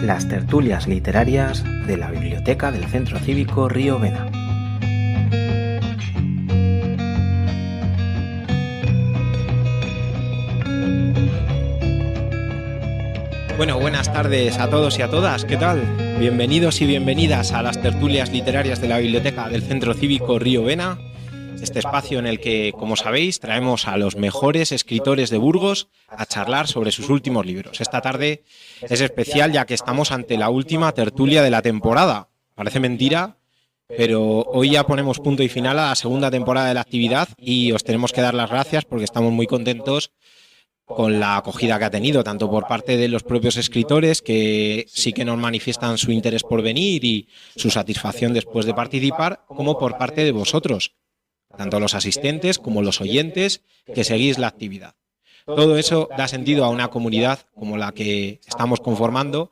Las tertulias literarias de la Biblioteca del Centro Cívico Río Vena. Bueno, buenas tardes a todos y a todas, ¿qué tal? Bienvenidos y bienvenidas a las tertulias literarias de la Biblioteca del Centro Cívico Río Vena, este espacio en el que, como sabéis, traemos a los mejores escritores de Burgos a charlar sobre sus últimos libros. Esta tarde es especial ya que estamos ante la última tertulia de la temporada. Parece mentira, pero hoy ya ponemos punto y final a la segunda temporada de la actividad y os tenemos que dar las gracias porque estamos muy contentos con la acogida que ha tenido, tanto por parte de los propios escritores, que sí que nos manifiestan su interés por venir y su satisfacción después de participar, como por parte de vosotros, tanto los asistentes como los oyentes que seguís la actividad. Todo eso da sentido a una comunidad como la que estamos conformando,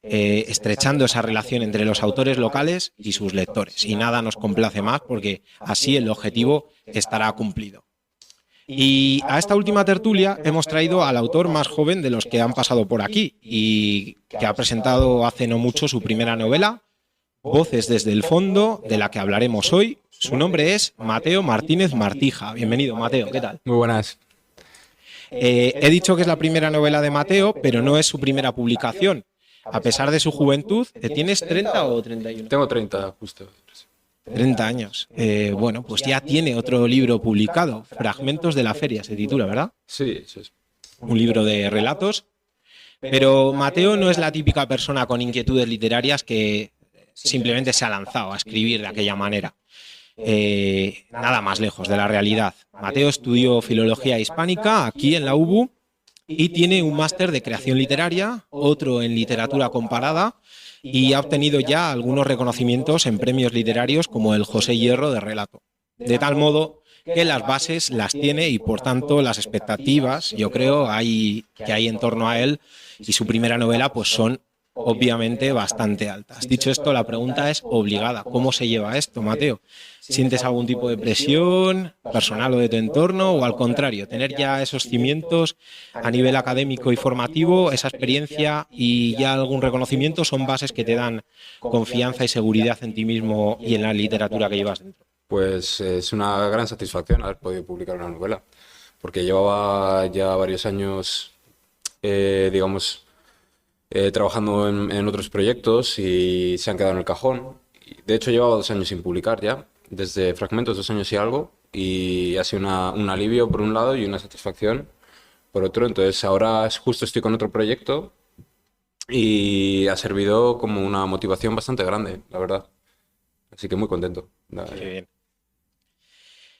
estrechando esa relación entre los autores locales y sus lectores. Y nada nos complace más porque así el objetivo estará cumplido. Y a esta última tertulia hemos traído al autor más joven de los que han pasado por aquí y que ha presentado hace no mucho su primera novela, Voces desde el fondo, de la que hablaremos hoy. Su nombre es Mateo Martínez Martija. Bienvenido, Mateo, ¿qué tal? Muy buenas. He dicho que es la primera novela de Mateo, pero no es su primera publicación. A pesar de su juventud, ¿tienes 30 o 31? Tengo 30, justo. 30 años. Bueno, pues ya tiene otro libro publicado, Fragmentos de la Feria, se titula, ¿verdad? Sí, eso es. Un libro de relatos. Pero Mateo no es la típica persona con inquietudes literarias que simplemente se ha lanzado a escribir de aquella manera. Nada más lejos de la realidad. Mateo estudió Filología Hispánica aquí en la UBU y tiene un máster de creación literaria, otro en literatura comparada, y ha obtenido ya algunos reconocimientos en premios literarios como el José Hierro de relato. De tal modo que las bases las tiene y por tanto las expectativas, yo creo, que hay en torno a él y su primera novela pues son obviamente bastante altas. Dicho esto, la pregunta es obligada. ¿Cómo se lleva esto, Mateo? ¿Sientes algún tipo de presión personal o de tu entorno o al contrario, tener ya esos cimientos a nivel académico y formativo, esa experiencia y ya algún reconocimiento son bases que te dan confianza y seguridad en ti mismo y en la literatura que llevas dentro? Pues es una gran satisfacción haber podido publicar una novela, porque llevaba ya varios años, trabajando en otros proyectos y se han quedado en el cajón. De hecho, llevaba 2 años sin publicar ya, desde Fragmentos, 2 años y algo, y ha sido un alivio por un lado y una satisfacción por otro. Entonces ahora justo estoy con otro proyecto y ha servido como una motivación bastante grande, la verdad. Así que muy contento. Qué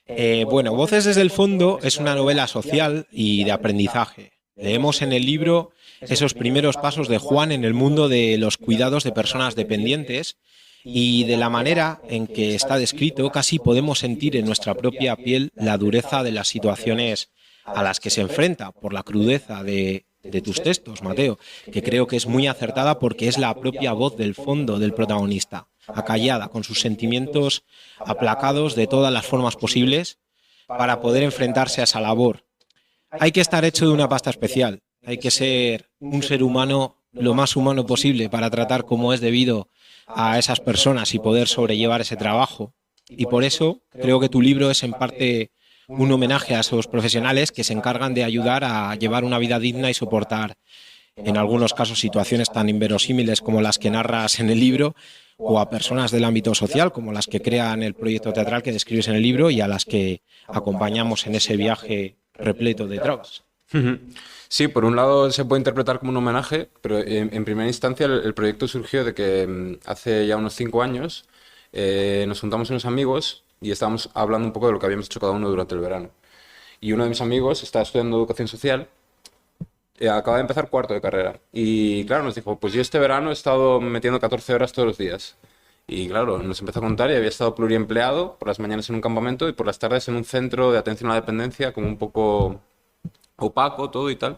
bien. Bueno, Voces desde el fondo es una novela social y de aprendizaje. Leemos en el libro esos primeros pasos de Juan en el mundo de los cuidados de personas dependientes y de la manera en que está descrito casi podemos sentir en nuestra propia piel la dureza de las situaciones a las que se enfrenta por la crudeza de tus textos, Mateo, que creo que es muy acertada porque es la propia voz del fondo del protagonista, acallada, con sus sentimientos aplacados de todas las formas posibles para poder enfrentarse a esa labor. Hay que estar hecho de una pasta especial, hay que ser un ser humano lo más humano posible para tratar como es debido a esas personas y poder sobrellevar ese trabajo. Y por eso creo que tu libro es en parte un homenaje a esos profesionales que se encargan de ayudar a llevar una vida digna y soportar, en algunos casos, situaciones tan inverosímiles como las que narras en el libro, o a personas del ámbito social como las que crean el proyecto teatral que describes en el libro y a las que acompañamos en ese viaje repleto de trabas. Sí, por un lado se puede interpretar como un homenaje, pero en primera instancia el proyecto surgió de que hace ya unos 5 años nos juntamos unos amigos y estábamos hablando un poco de lo que habíamos hecho cada uno durante el verano. Y uno de mis amigos está estudiando educación social, acaba de empezar 4º de carrera. Y claro, nos dijo, pues yo este verano he estado metiendo 14 horas todos los días. Y claro, nos empezó a contar y había estado pluriempleado, por las mañanas en un campamento y por las tardes en un centro de atención a la dependencia, como un poco opaco todo y tal.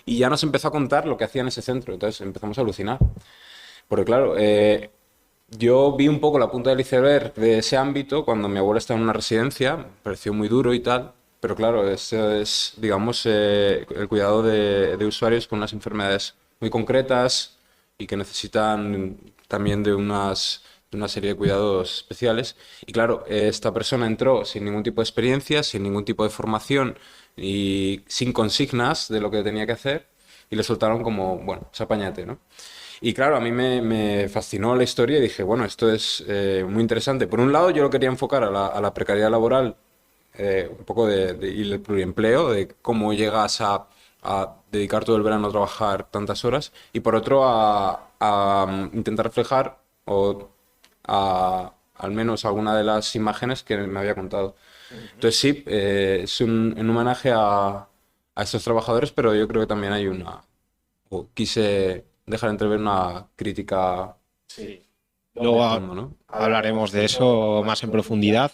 Y ya nos empezó a contar lo que hacía en ese centro. Entonces empezamos a alucinar. Porque claro, yo vi un poco la punta del iceberg de ese ámbito cuando mi abuela estaba en una residencia, me pareció muy duro y tal, pero claro, es digamos, el cuidado de usuarios con unas enfermedades muy concretas, y que necesitan también de una serie de cuidados especiales. Y claro, esta persona entró sin ningún tipo de experiencia, sin ningún tipo de formación y sin consignas de lo que tenía que hacer y le soltaron como, bueno, pues apáñate, ¿no? Y claro, a mí me fascinó la historia y dije, bueno, esto es muy interesante. Por un lado, yo lo quería enfocar a la precariedad laboral, un poco y el pluriempleo, de cómo llegas a dedicar todo el verano a trabajar tantas horas, y por otro, a intentar reflejar o al menos alguna de las imágenes que me había contado. Entonces sí, es un homenaje a estos trabajadores, pero yo creo que también hay o quise dejar entrever una crítica Sí. de Luego fondo, ¿no? hablaremos de eso más en profundidad.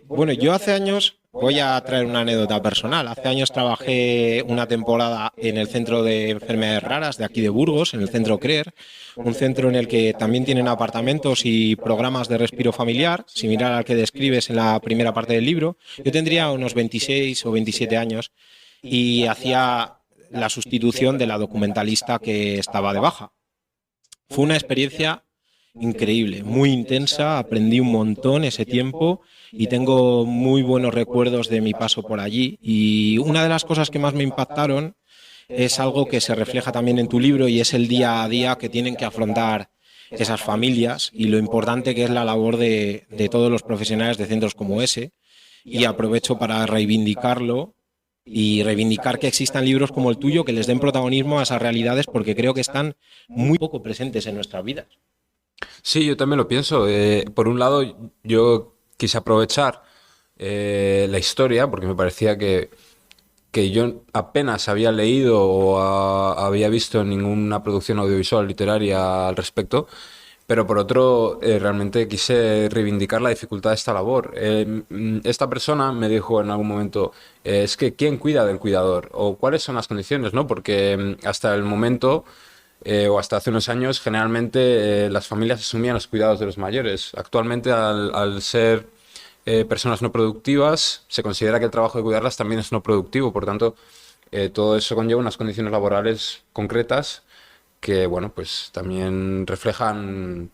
Bueno, yo hace años, voy a traer una anécdota personal. Hace años trabajé una temporada en el Centro de Enfermedades Raras de aquí de Burgos, en el Centro CREER, un centro en el que también tienen apartamentos y programas de respiro familiar, similar al que describes en la primera parte del libro. Yo tendría unos 26 o 27 años y hacía la sustitución de la documentalista que estaba de baja. Fue una experiencia increíble, muy intensa, aprendí un montón ese tiempo y tengo muy buenos recuerdos de mi paso por allí. Y una de las cosas que más me impactaron es algo que se refleja también en tu libro y es el día a día que tienen que afrontar esas familias y lo importante que es la labor de todos los profesionales de centros como ese. Y aprovecho para reivindicarlo y reivindicar que existan libros como el tuyo que les den protagonismo a esas realidades porque creo que están muy poco presentes en nuestras vidas. Sí, yo también lo pienso. Por un lado, yo quise aprovechar la historia porque me parecía que yo apenas había leído o había visto ninguna producción audiovisual literaria al respecto, pero por otro, realmente quise reivindicar la dificultad de esta labor. Esta persona me dijo en algún momento, es que ¿quién cuida del cuidador? O ¿cuáles son las condiciones? ¿No? Porque hasta el momento, o hasta hace unos años, generalmente las familias asumían los cuidados de los mayores. Actualmente, al ser personas no productivas, se considera que el trabajo de cuidarlas también es no productivo. Por tanto, todo eso conlleva unas condiciones laborales concretas que, bueno, pues también reflejan,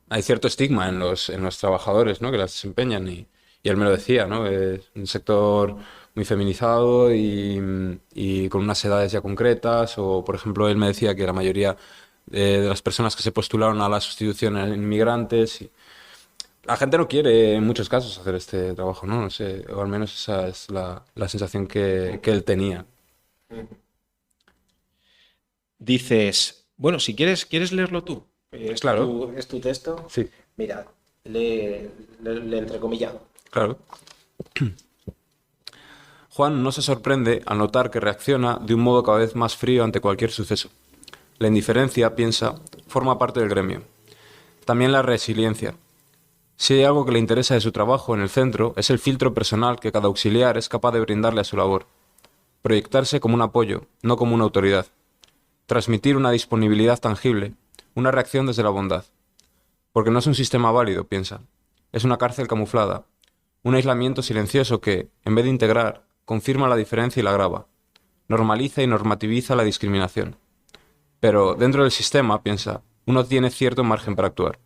hay cierto estigma en los trabajadores, ¿no? Que las desempeñan y él me lo decía, ¿no? Es un sector muy feminizado y con unas edades ya concretas, o por ejemplo él me decía que la mayoría de las personas que se postularon a la sustitución eran inmigrantes y la gente no quiere en muchos casos hacer este trabajo, ¿no? No sé, o al menos esa es la sensación que él tenía. Dices, bueno, si quieres leerlo tú. Claro, Es tu texto. sí, Mira, le entrecomillado. claro. Juan no se sorprende al notar que reacciona de un modo cada vez más frío ante cualquier suceso. La indiferencia, piensa, forma parte del gremio. También la resiliencia. Si hay algo que le interesa de su trabajo en el centro, es el filtro personal que cada auxiliar es capaz de brindarle a su labor. Proyectarse como un apoyo, no como una autoridad. Transmitir una disponibilidad tangible, una reacción desde la bondad. Porque no es un sistema válido, piensa. Es una cárcel camuflada, un aislamiento silencioso que, en vez de integrar, confirma la diferencia y la agrava. Normaliza y normativiza la discriminación. Pero dentro del sistema, piensa, uno tiene cierto margen para actuar.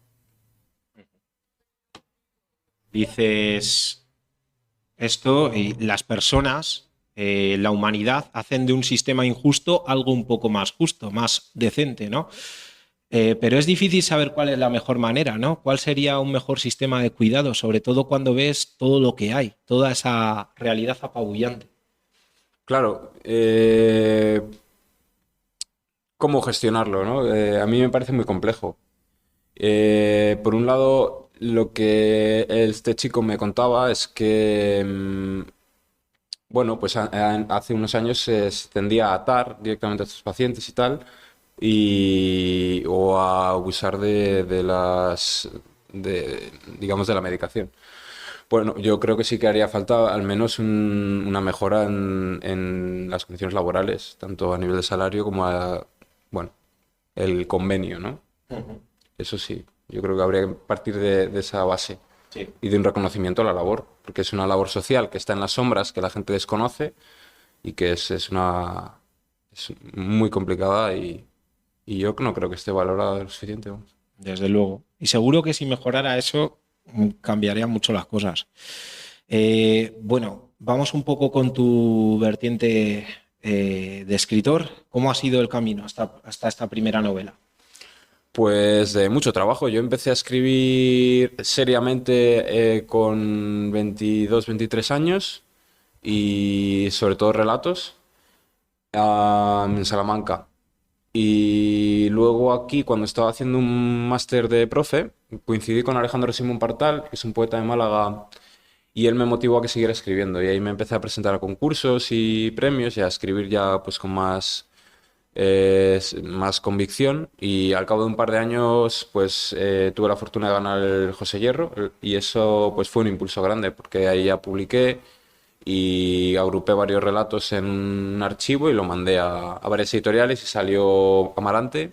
Dices esto y las personas, la humanidad, hacen de un sistema injusto algo un poco más justo, más decente, ¿no? Pero es difícil saber cuál es la mejor manera, ¿no? ¿Cuál sería un mejor sistema de cuidado? Sobre todo cuando ves todo lo que hay, toda esa realidad apabullante. Claro, ¿cómo gestionarlo, no? A mí me parece muy complejo. Por un lado, lo que este chico me contaba es que, bueno, pues hace unos años se tendía a atar directamente a estos pacientes y tal, o a abusar digamos, de la medicación. Bueno, yo creo que sí que haría falta al menos una mejora en las condiciones laborales, tanto a nivel de salario como bueno, el convenio, ¿no? Eso sí, yo creo que habría que partir de esa base. Sí. Y de un reconocimiento a la labor, porque es una labor social que está en las sombras, que la gente desconoce y que es muy complicada y yo no creo que esté valorado lo suficiente. Vamos. Desde luego. Y seguro que si mejorara eso, cambiarían mucho las cosas. Bueno, vamos un poco con tu vertiente de escritor. ¿Cómo ha sido el camino hasta esta primera novela? Pues de mucho trabajo. Yo empecé a escribir seriamente con 22, 23 años y sobre todo relatos en Salamanca. Y luego aquí, cuando estaba haciendo un máster de profe, coincidí con Alejandro Simón Partal, que es un poeta de Málaga, y él me motivó a que siguiera escribiendo. Y ahí me empecé a presentar a concursos y premios y a escribir ya pues con más convicción. Y al cabo de un par de años pues tuve la fortuna de ganar el José Hierro y eso pues fue un impulso grande porque ahí ya publiqué y agrupé varios relatos en un archivo y lo mandé a varias editoriales y salió Amarante,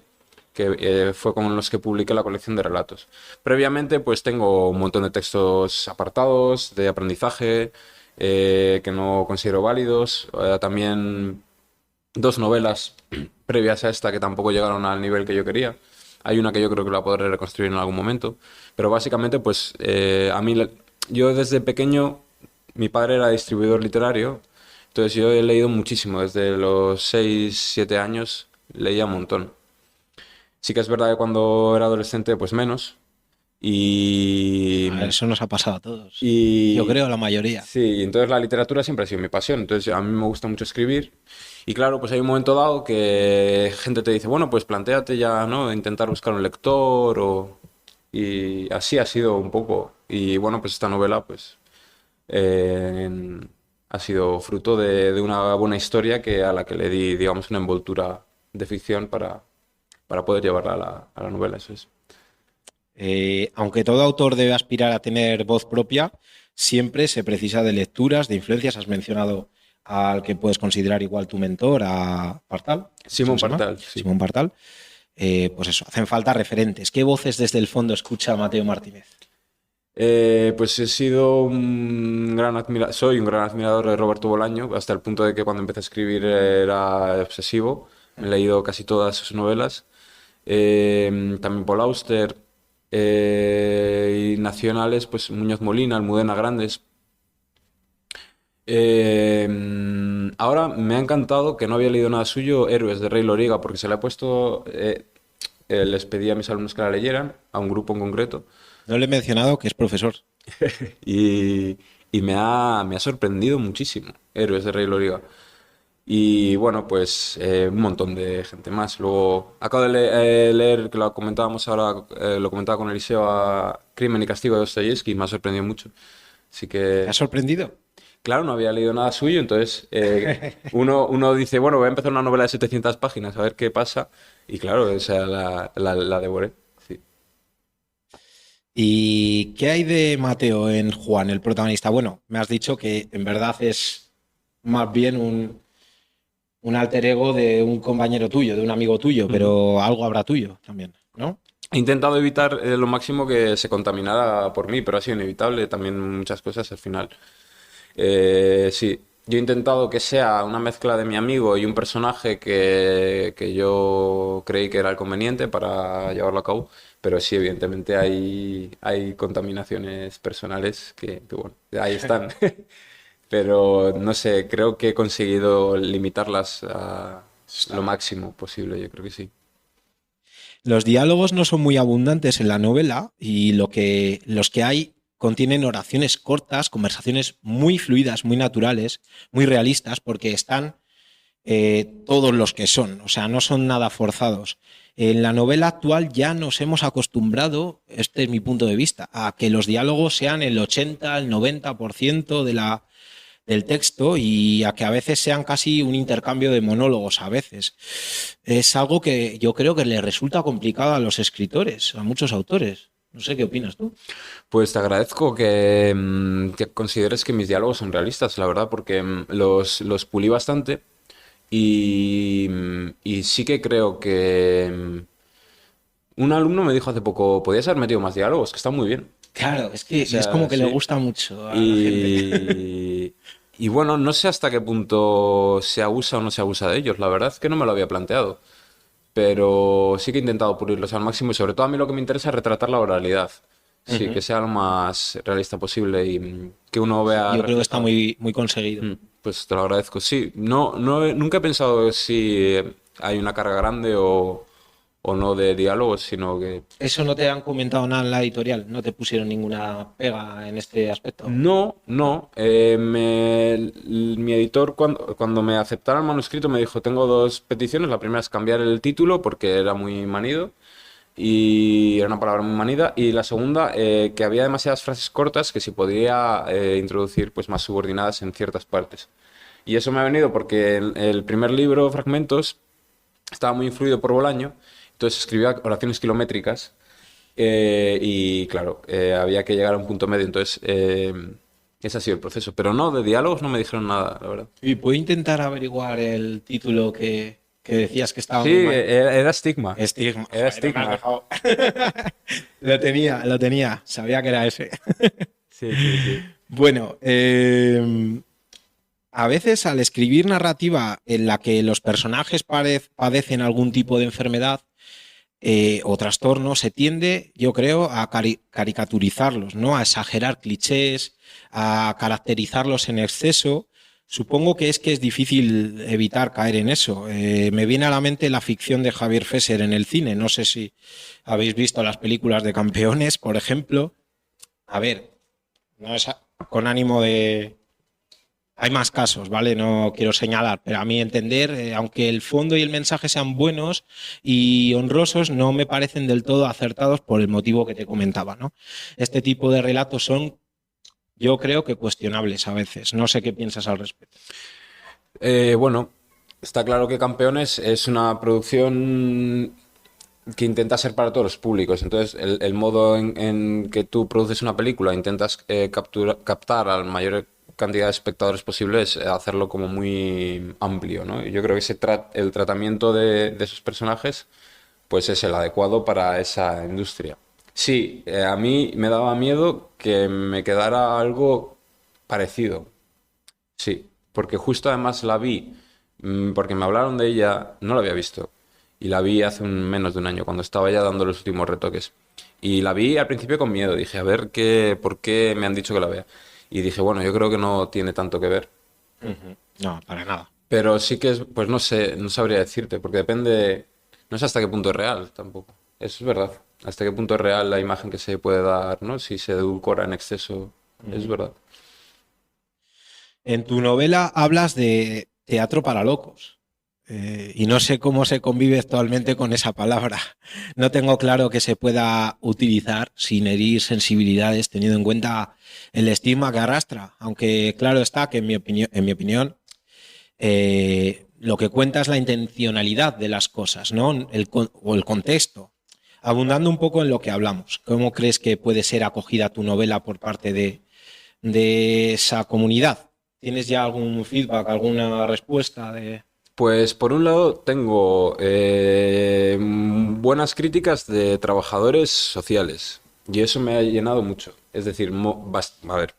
que fue con los que publiqué la colección de relatos. Previamente pues tengo un montón de textos apartados de aprendizaje que no considero válidos, también dos novelas previas a esta que tampoco llegaron al nivel que yo quería. Hay una que yo creo que la podré reconstruir en algún momento, pero básicamente pues yo desde pequeño mi padre era distribuidor literario, entonces yo he leído muchísimo, desde los 6 7 años leía un montón. Sí que es verdad que cuando era adolescente pues menos y, Eso nos ha pasado a todos. Yo y creo a la mayoría. sí, entonces la literatura siempre ha sido mi pasión, entonces a mí me gusta mucho escribir y claro, pues hay un momento dado que gente te dice, bueno, pues plantéate ya, ¿no? Intentar buscar un lector y así ha sido un poco y bueno, pues esta novela pues eh, ha sido fruto de una buena historia a la que le di, digamos, una envoltura de ficción para poder llevarla a la novela, eso es. Aunque todo autor debe aspirar a tener voz propia, siempre se precisa de lecturas, de influencias. Has mencionado al que puedes considerar igual tu mentor, a Partal. Simón ¿Se llama? Partal, sí. Simón Partal. Pues eso, hacen falta referentes. ¿Qué voces desde el fondo escucha Mateo Martínez? Pues he sido soy un gran admirador de Roberto Bolaño, hasta el punto de que cuando empecé a escribir era obsesivo. Me he leído casi todas sus novelas. También Paul Auster. Y nacionales, pues Muñoz Molina, Almudena Grandes. Ahora me ha encantado, que no había leído nada suyo, Héroes de Rey Loriga, porque se le ha puesto, les pedí a mis alumnos que la leyeran, a un grupo en concreto, No le he mencionado que es profesor. y, y me ha sorprendido muchísimo, Héroes de Rey Loriga. Y bueno, pues un montón de gente más. Luego acabo de leer, que lo comentábamos ahora, lo comentaba con Eliseo, a Crimen y Castigo de Dostoyevski, y me ha sorprendido mucho. Así ¿Te que, ha sorprendido? claro, no había leído nada suyo, entonces uno dice, bueno, voy a empezar una novela de 700 páginas, a ver qué pasa. Y claro, o sea, la devoré. Sí. ¿Y qué hay de Mateo en Juan, el protagonista? Bueno, me has dicho que en verdad es más bien un alter ego de un compañero tuyo, de un amigo tuyo, pero algo habrá tuyo también, ¿no? He intentado evitar lo máximo que se contaminara por mí, pero ha sido inevitable también muchas cosas al final. Sí, yo he intentado que sea una mezcla de mi amigo y un personaje que yo creí que era el conveniente para llevarlo a cabo, pero sí, evidentemente hay contaminaciones personales que bueno, ahí están. Pero no sé, creo que he conseguido limitarlas a lo máximo posible, yo creo que sí. Los diálogos no son muy abundantes en la novela y los que hay contienen oraciones cortas, conversaciones muy fluidas, muy naturales, muy realistas, porque están todos los que son, o sea, no son nada forzados. En la novela actual ya nos hemos acostumbrado, este es mi punto de vista, a que los diálogos sean el 80, el 90% del texto y a que a veces sean casi un intercambio de monólogos a veces. Es algo que yo creo que le resulta complicado a los escritores, a muchos autores. No sé qué opinas tú. Pues te agradezco que consideres que mis diálogos son realistas, la verdad, porque los pulí bastante y sí que creo que un alumno me dijo hace poco, podías haber metido más diálogos, que están muy bien. Claro, es que O sea, es como que le sí. gusta mucho a la gente. Y bueno, no sé hasta qué punto se abusa o no se abusa de ellos, la verdad es que no me lo había planteado. pero sí que he intentado pulirlos al máximo y sobre todo a mí lo que me interesa es retratar la oralidad. Sí, que sea lo más realista posible y que uno vea Yo creo que está reflejado. muy conseguido. Pues te lo agradezco. Sí, nunca he pensado si hay una carga grande o no de diálogos, sino que ¿Eso no te han comentado nada en la editorial? ¿No te pusieron ninguna pega en este aspecto? no. Mi editor, cuando me aceptaron el manuscrito, me dijo: tengo dos peticiones. La primera es cambiar el título porque era muy manido y era una palabra muy manida. Y la segunda, que había demasiadas frases cortas que si podía introducir pues más subordinadas en ciertas partes. Y eso me ha venido porque el primer libro, Fragmentos, estaba muy influido por Bolaño, entonces escribía oraciones kilométricas y claro, había que llegar a un punto medio, entonces ese ha sido el proceso. Pero no, de diálogos no me dijeron nada, la verdad. ¿Y puedo intentar averiguar el título que decías que estaba Sí, muy mal? era estigma. Estigma. Era Joder, me has estigma. dejado. Lo tenía. Sabía que era ese. Sí, sí, sí. Bueno, a veces al escribir narrativa en la que los personajes padecen algún tipo de enfermedad o trastorno, se tiende, yo creo, a caricaturizarlos, ¿no? A exagerar clichés, a caracterizarlos en exceso. Supongo que es difícil evitar caer en eso. Me viene a la mente la ficción de Javier Fesser en el cine. No sé si habéis visto las películas de Campeones, por ejemplo. A ver, no es con ánimo de... Hay más casos, ¿vale? No quiero señalar, pero a mi entender, aunque el fondo y el mensaje sean buenos y honrosos, no me parecen del todo acertados por el motivo que te comentaba, ¿no? Este tipo de relatos son, yo creo que cuestionables a veces. No sé qué piensas al respecto. Bueno, está claro que Campeones es una producción que intenta ser para todos los públicos. Entonces, el modo en que tú produces una película, intentas captar al mayor cantidad de espectadores posible, es hacerlo como muy amplio, ¿no? Y yo creo que el tratamiento de esos personajes pues es el adecuado para esa industria. Sí, a mí me daba miedo que me quedara algo parecido. Sí, porque justo además la vi, porque me hablaron de ella, no la había visto. Y la vi hace menos de un año, cuando estaba ya dando los últimos retoques. Y la vi al principio con miedo, dije, a ver por qué me han dicho que la vea. Y dije, bueno, yo creo que no tiene tanto que ver. No, para nada. Pero sí que es, pues no sé, no sabría decirte, porque depende, no sé hasta qué punto es real tampoco. Eso es verdad. Hasta qué punto es real la imagen que se puede dar, ¿no? Si se edulcora en exceso, es verdad. En tu novela hablas de teatro para locos. Y no sé cómo se convive actualmente con esa palabra. No tengo claro que se pueda utilizar sin herir sensibilidades, teniendo en cuenta el estigma que arrastra. Aunque claro está que en mi opinión lo que cuenta es la intencionalidad de las cosas, ¿no? O el contexto. Abundando un poco en lo que hablamos, ¿cómo crees que puede ser acogida tu novela por parte de esa comunidad? ¿Tienes ya algún feedback, alguna respuesta de...? Pues por un lado tengo buenas críticas de trabajadores sociales y eso me ha llenado mucho. Es decir, a ver,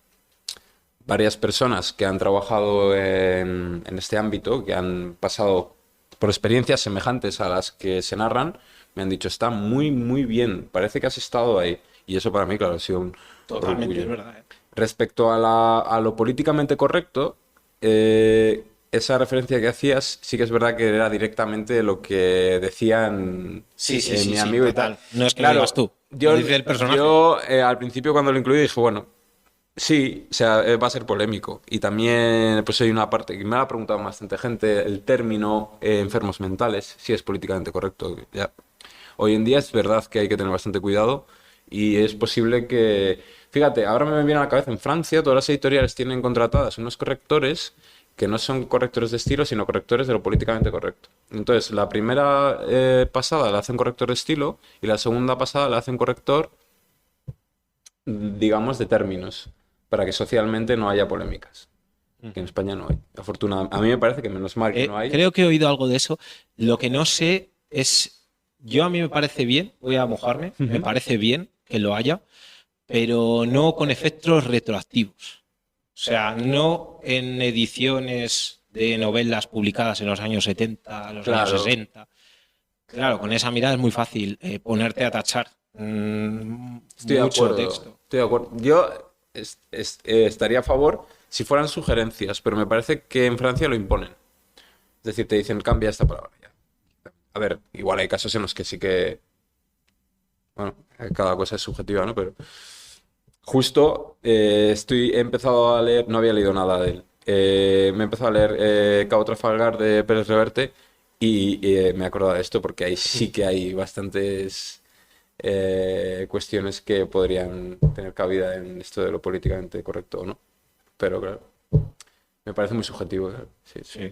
varias personas que han trabajado en este ámbito, que han pasado por experiencias semejantes a las que se narran, me han dicho, está muy, muy bien, parece que has estado ahí. Y eso para mí, claro, ha sido un Totalmente, orgullo. es verdad. Respecto a lo políticamente correcto, esa referencia que hacías, sí que es verdad que era directamente lo que decían mi amigo y tal. total. No es que lo Claro, digas tú, lo dice el personaje. yo al principio cuando lo incluí dije, bueno, sí, o sea, va a ser polémico. Y también, pues hay una parte que me ha preguntado bastante gente, el término enfermos mentales, si es políticamente correcto. Ya. Hoy en día es verdad que hay que tener bastante cuidado y es posible que... Fíjate, ahora me viene a la cabeza, en Francia todas las editoriales tienen contratadas unos correctores que no son correctores de estilo, sino correctores de lo políticamente correcto. Entonces, la primera pasada la hacen corrector de estilo y la segunda pasada la hacen corrector, digamos, de términos, para que socialmente no haya polémicas. Que en España no hay. Afortunadamente, a mí me parece que menos mal que no hay. Creo que he oído algo de eso. Lo que no sé es... Yo a mí me parece bien, voy a mojarme, me parece bien que lo haya, pero no con efectos retroactivos. O sea, no en ediciones de novelas publicadas en los años 70, los años Claro. 60. Claro, con esa mirada es muy fácil ponerte a tachar Estoy de mucho acuerdo, texto. estoy de acuerdo. Yo estaría a favor si fueran sugerencias, pero me parece que en Francia lo imponen. Es decir, te dicen cambia esta palabra. Ya. A ver, igual hay casos en los que sí que, bueno, cada cosa es subjetiva, ¿no? Pero justo he empezado a leer, no había leído nada de él. Me he empezado a leer Cabo Trafalgar de Pérez Reverte y me he acordado de esto porque ahí sí que hay bastantes cuestiones que podrían tener cabida en esto de lo políticamente correcto o no. Pero claro, me parece muy subjetivo. Claro. Sí, sí.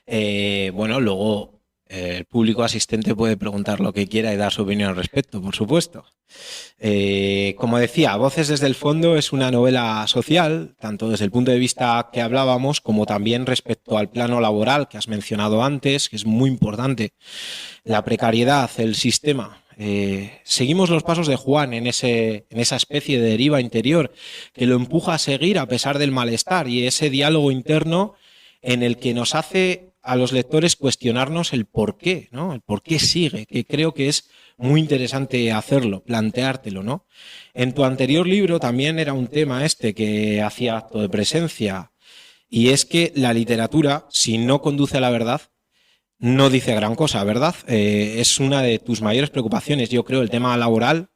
Sí. Bueno, luego el público asistente puede preguntar lo que quiera y dar su opinión al respecto, por supuesto. Como decía, Voces desde el fondo es una novela social, tanto desde el punto de vista que hablábamos, como también respecto al plano laboral que has mencionado antes, que es muy importante. La precariedad, el sistema. Seguimos los pasos de Juan en esa especie de deriva interior que lo empuja a seguir a pesar del malestar y ese diálogo interno en el que nos hace a los lectores cuestionarnos el por qué, ¿no? El por qué sigue, que creo que es muy interesante hacerlo, planteártelo, ¿no? En tu anterior libro también era un tema que hacía acto de presencia, y es que la literatura, si no conduce a la verdad, no dice gran cosa, ¿verdad? Es una de tus mayores preocupaciones, yo creo, el tema laboral,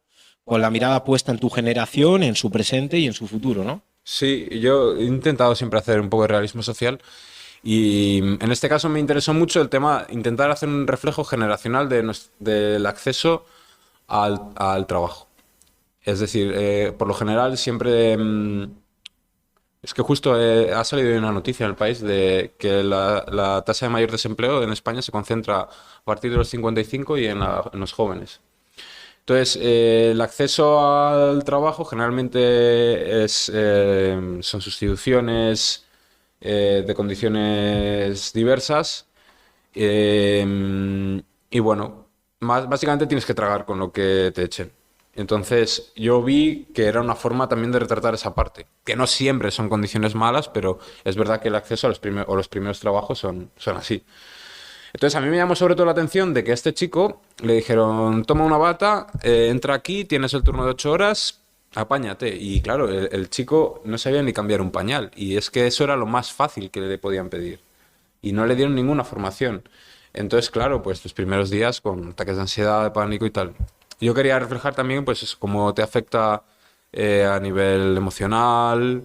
con la mirada puesta en tu generación, en su presente y en su futuro, ¿no? Sí, yo he intentado siempre hacer un poco de realismo social y en este caso me interesó mucho el tema, intentar hacer un reflejo generacional del acceso al trabajo. Es decir, por lo general siempre... es que justo ha salido una noticia en el país de que la tasa de mayor desempleo en España se concenra a partir de los 55 y en los jóvenes. Entonces, el acceso al trabajo generalmente son sustituciones de condiciones diversas y bueno, básicamente tienes que tragar con lo que te echen. Entonces, yo vi que era una forma también de retratar esa parte, que no siempre son condiciones malas, pero es verdad que el acceso a los primeros trabajos son así. Entonces a mí me llamó sobre todo la atención de que a este chico le dijeron, toma una bata, entra aquí, tienes el turno de 8 horas, apáñate. Y claro, el chico no sabía ni cambiar un pañal. Y es que eso era lo más fácil que le podían pedir. Y no le dieron ninguna formación. Entonces, claro, pues tus primeros días con ataques de ansiedad, de pánico y tal. Yo quería reflejar también pues eso, cómo te afecta a nivel emocional,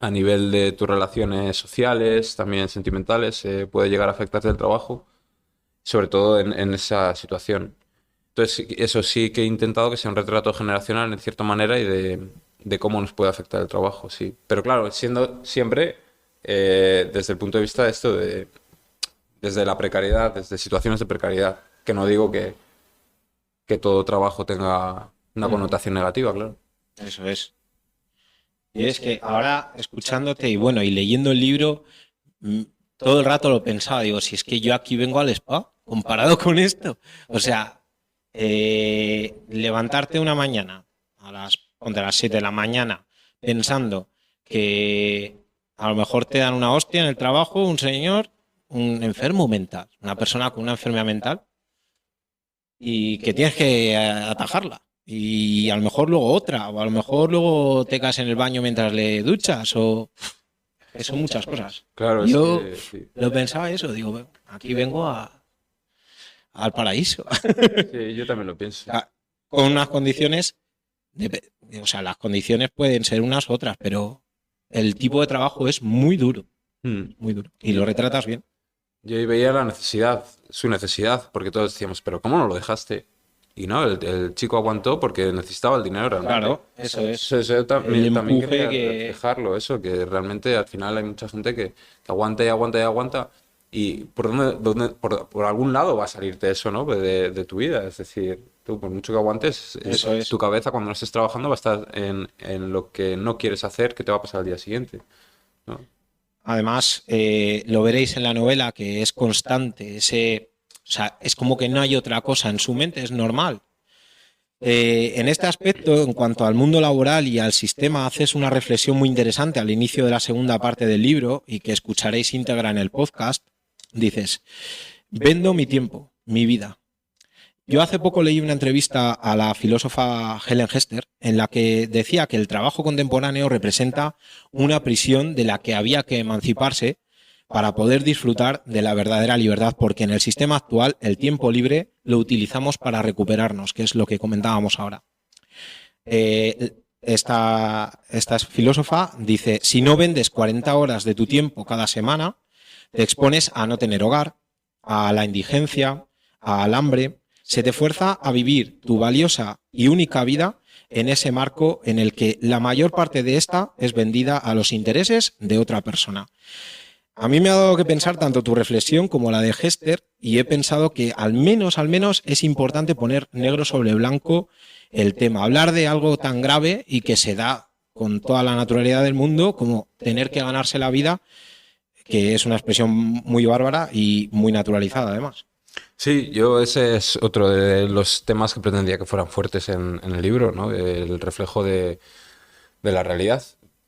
a nivel de tus relaciones sociales, también sentimentales, puede llegar a afectarte el trabajo, sobre todo en esa situación. Entonces, eso sí que he intentado que sea un retrato generacional en cierta manera y de cómo nos puede afectar el trabajo, sí. Pero claro, siendo siempre desde el punto de vista de esto, desde la precariedad, desde situaciones de precariedad, que no digo que todo trabajo tenga una connotación negativa, claro. Eso es. Y es que ahora, escuchándote y bueno, y leyendo el libro, todo el rato lo pensaba, digo, si es que yo aquí vengo al spa, comparado con esto. O sea, levantarte una mañana ponte a las 7 de la mañana pensando que a lo mejor te dan una hostia en el trabajo, un señor, un enfermo mental, una persona con una enfermedad mental, y que tienes que atajarla. Y a lo mejor luego otra, o a lo mejor luego te caes en el baño mientras le duchas, o... Son muchas cosas. Claro, Yo es que, sí. lo pensaba eso, digo, aquí vengo al paraíso. Sí, yo también lo pienso. Con unas condiciones, o sea, las condiciones pueden ser unas u otras, pero el tipo de trabajo es muy duro, muy duro. Y lo retratas bien. Yo ahí veía la necesidad, su necesidad, porque todos decíamos, pero ¿cómo no lo dejaste? Y no, el chico aguantó porque necesitaba el dinero realmente. Claro, eso es. Eso también, El también empuje quería que... reflejarlo, eso, que realmente al final hay mucha gente que aguanta y aguanta y aguanta. ¿Y por algún lado va a salirte eso, ¿no? De tu vida? Es decir, tú por mucho que aguantes, Eso es. tu cabeza cuando no estés trabajando va a estar en lo que no quieres hacer, que te va a pasar al día siguiente, ¿no? Además, lo veréis en la novela, que es constante, o sea, es como que no hay otra cosa en su mente, es normal. En este aspecto, en cuanto al mundo laboral y al sistema, haces una reflexión muy interesante al inicio de la segunda parte del libro y que escucharéis íntegra en el podcast. Dices, Vendo mi tiempo, mi vida. Yo hace poco leí una entrevista a la filósofa Helen Hester en la que decía que el trabajo contemporáneo representa una prisión de la que había que emanciparse para poder disfrutar de la verdadera libertad, porque en el sistema actual el tiempo libre lo utilizamos para recuperarnos, que es lo que comentábamos ahora. Esta filósofa dice, si no vendes 40 horas de tu tiempo cada semana, te expones a no tener hogar, a la indigencia, al hambre. Se te fuerza a vivir tu valiosa y única vida en ese marco en el que la mayor parte de esta es vendida a los intereses de otra persona. A mí me ha dado que pensar tanto tu reflexión como la de Hester y he pensado que al menos es importante poner negro sobre blanco el tema, hablar de algo tan grave y que se da con toda la naturalidad del mundo como tener que ganarse la vida, que es una expresión muy bárbara y muy naturalizada además. Sí, ese es otro de los temas que pretendía que fueran fuertes en el libro, ¿no? El reflejo de la realidad.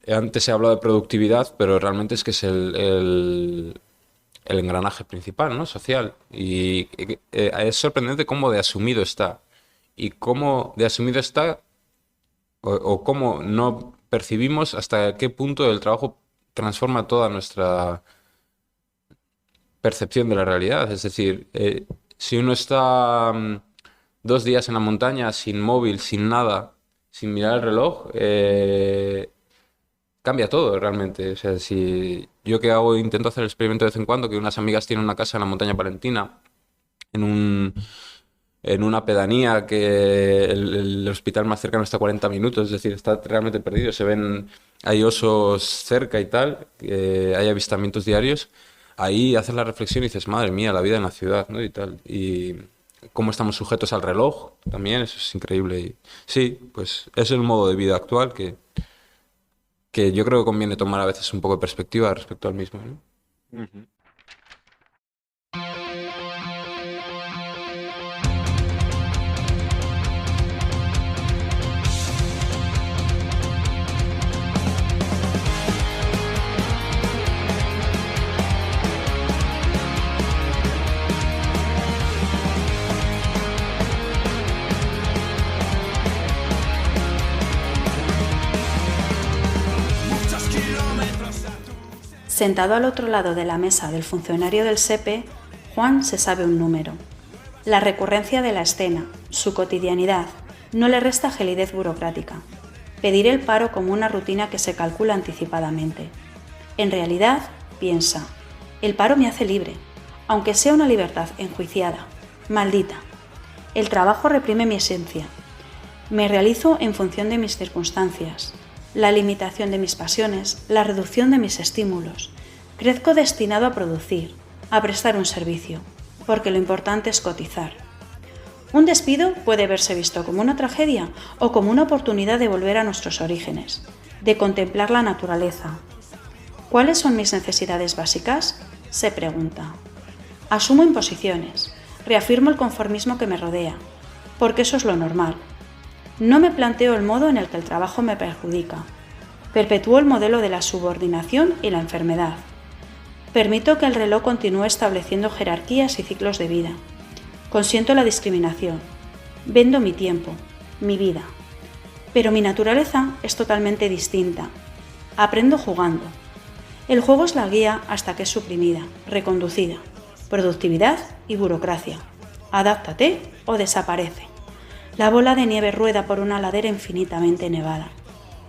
Antes se ha hablado de productividad, pero realmente es que es el engranaje principal, ¿no? Social. Y es sorprendente cómo de asumido está. Y cómo de asumido está, o cómo no percibimos hasta qué punto el trabajo transforma toda nuestra percepción de la realidad. Es decir, si uno está 2 días en la montaña sin móvil, sin nada, sin mirar el reloj, cambia todo realmente. O sea, si yo que hago, intento hacer el experimento de vez en cuando, que unas amigas tienen una casa en la montaña palentina, en una pedanía que el hospital más cercano está a 40 minutos, es decir, está realmente perdido. Hay osos cerca y tal, hay avistamientos diarios. Ahí haces la reflexión y dices, madre mía, la vida en la ciudad, ¿no? Y tal. Y cómo estamos sujetos al reloj, también, eso es increíble. Y sí, pues es el modo de vida actual que yo creo que conviene tomar a veces un poco de perspectiva respecto al mismo, ¿no? Uh-huh. Sentado al otro lado de la mesa del funcionario del SEPE, Juan se sabe un número. La recurrencia de la escena, su cotidianidad, no le resta gelidez burocrática. Pedir el paro como una rutina que se calcula anticipadamente. En realidad, piensa, el paro me hace libre, aunque sea una libertad enjuiciada, maldita. El trabajo reprime mi esencia. Me realizo en función de mis circunstancias, la limitación de mis pasiones, la reducción de mis estímulos. Crezco destinado a producir, a prestar un servicio, porque lo importante es cotizar. Un despido puede verse visto como una tragedia o como una oportunidad de volver a nuestros orígenes, de contemplar la naturaleza. ¿Cuáles son mis necesidades básicas?, se pregunta. Asumo imposiciones, reafirmo el conformismo que me rodea, porque eso es lo normal. No me planteo el modo en el que el trabajo me perjudica. Perpetúo el modelo de la subordinación y la enfermedad. Permito que el reloj continúe estableciendo jerarquías y ciclos de vida. Consiento la discriminación. Vendo mi tiempo, mi vida. Pero mi naturaleza es totalmente distinta. Aprendo jugando. El juego es la guía hasta que es suprimida, reconducida. Productividad y burocracia. Adáptate o desaparece. La bola de nieve rueda por una ladera infinitamente nevada.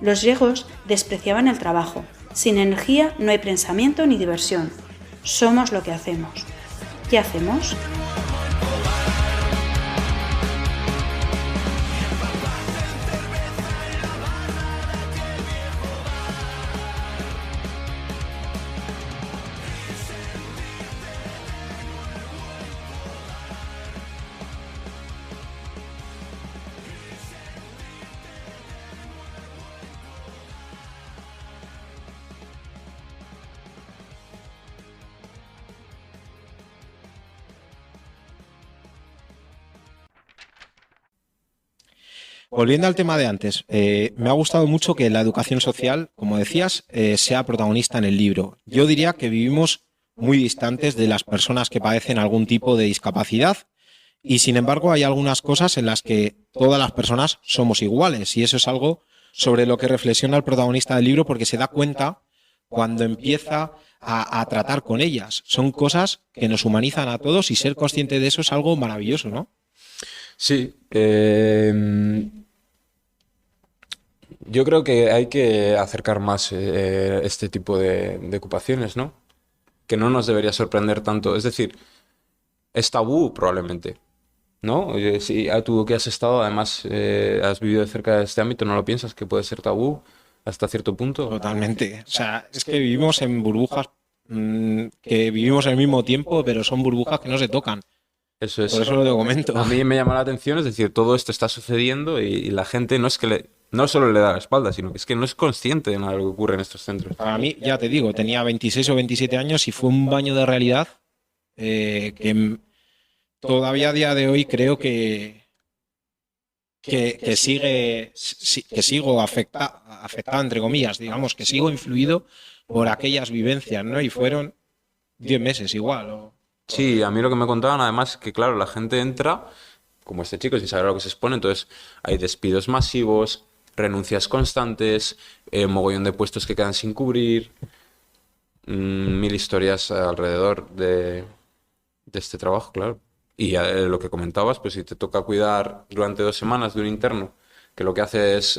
Los griegos despreciaban el trabajo. Sin energía no hay pensamiento ni diversión. Somos lo que hacemos. ¿Qué hacemos? Volviendo al tema de antes, me ha gustado mucho que la educación social, como decías, sea protagonista en el libro. Yo diría que vivimos muy distantes de las personas que padecen algún tipo de discapacidad. Y sin embargo hay algunas cosas en las que todas las personas somos iguales, y eso es algo sobre lo que reflexiona el protagonista del libro, porque se da cuenta cuando empieza a tratar con ellas. Son cosas que nos humanizan a todos, y ser consciente de eso es algo maravilloso, ¿no? Sí, yo creo que hay que acercar más este tipo de ocupaciones, ¿no? Que no nos debería sorprender tanto. Es decir, es tabú probablemente, ¿no? Oye, si tú que has estado, además, has vivido de cerca de este ámbito, ¿no lo piensas que puede ser tabú hasta cierto punto? Totalmente. O sea, es que vivimos en burbujas que vivimos al mismo tiempo, pero son burbujas que no se tocan. Eso es. Por eso lo comento. A mí me llama la atención, es decir, todo esto está sucediendo y la gente no es que no solo le da la espalda, sino que es que no es consciente de nada de lo que ocurre en estos centros. Para mí, ya te digo, tenía 26 o 27 años y fue un baño de realidad que todavía a día de hoy creo que sigo afectado, entre comillas, digamos, que sigo influido por aquellas vivencias, ¿no? Y fueron 10 meses igual. Sí, a mí lo que me contaban, además, que claro, la gente entra, como este chico, sin saber a lo que se expone, entonces hay despidos masivos, renuncias constantes, mogollón de puestos que quedan sin cubrir, mil historias alrededor de este trabajo, claro. Y lo que comentabas, pues si te toca cuidar durante 2 semanas de un interno, que lo que hace es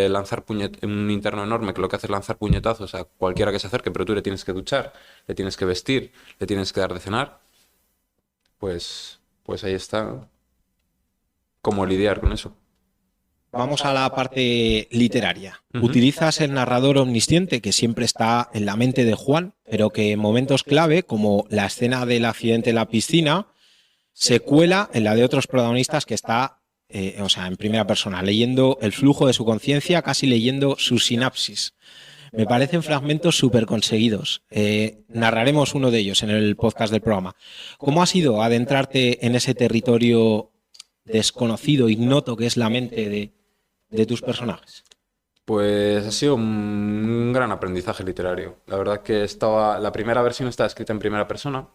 lanzar un interno enorme, que lo que hace es lanzar puñetazos a cualquiera que se acerque, pero tú le tienes que duchar, le tienes que vestir, le tienes que dar de cenar, pues ahí está. ¿Cómo lidiar con eso? Vamos a la parte literaria. Ujú. Utilizas el narrador omnisciente que siempre está en la mente de Juan, pero que en momentos clave, como la escena del accidente en la piscina, se cuela en la de otros protagonistas que está, en primera persona, leyendo el flujo de su conciencia, casi leyendo su sinapsis. Me parecen fragmentos súper conseguidos. Narraremos uno de ellos en el podcast del programa. ¿Cómo ha sido adentrarte en ese territorio desconocido, ignoto, que es la mente de tus personajes? Pues ha sido un gran aprendizaje literario. La verdad que la primera versión estaba escrita en primera persona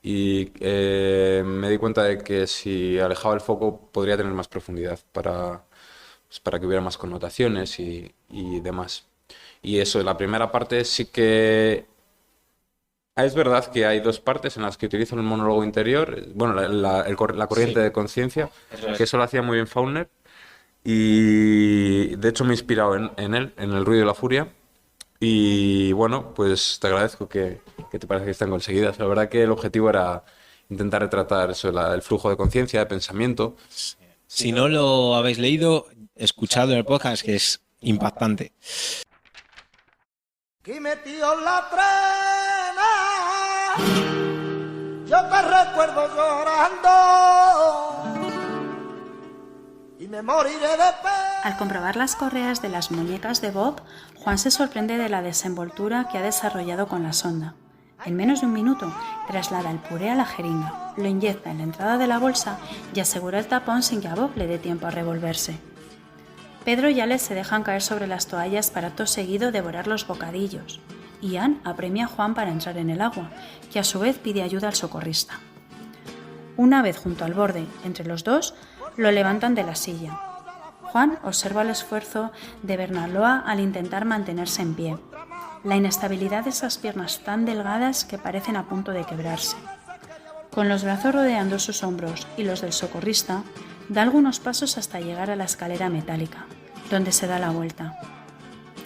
y me di cuenta de que si alejaba el foco podría tener más profundidad para que hubiera más connotaciones y demás. Y eso, la primera parte sí que... Es verdad que hay 2 partes en las que utilizo el monólogo interior, bueno, la corriente de conciencia, que eso lo hacía muy bien Faulkner, y de hecho me he inspirado en él, en El ruido y la furia, y bueno, pues te agradezco que te parece que están conseguidas. La verdad que el objetivo era intentar retratar eso, el flujo de conciencia, de pensamiento. Si no lo habéis leído, escuchadlo en el podcast, que es impactante. Aquí metido en la trena, yo te recuerdo llorando y me moriré de pena. Al comprobar las correas de las muñecas de Bob, Juan se sorprende de la desenvoltura que ha desarrollado con la sonda. En menos de un minuto, traslada el puré a la jeringa, lo inyecta en la entrada de la bolsa y asegura el tapón sin que a Bob le dé tiempo a revolverse. Pedro y Alex se dejan caer sobre las toallas para acto seguido devorar los bocadillos. Ian apremia a Juan para entrar en el agua, que a su vez pide ayuda al socorrista. Una vez junto al borde, entre los dos, lo levantan de la silla. Juan observa el esfuerzo de Bernaloa al intentar mantenerse en pie, la inestabilidad de esas piernas tan delgadas que parecen a punto de quebrarse. Con los brazos rodeando sus hombros y los del socorrista, da algunos pasos hasta llegar a la escalera metálica, donde se da la vuelta.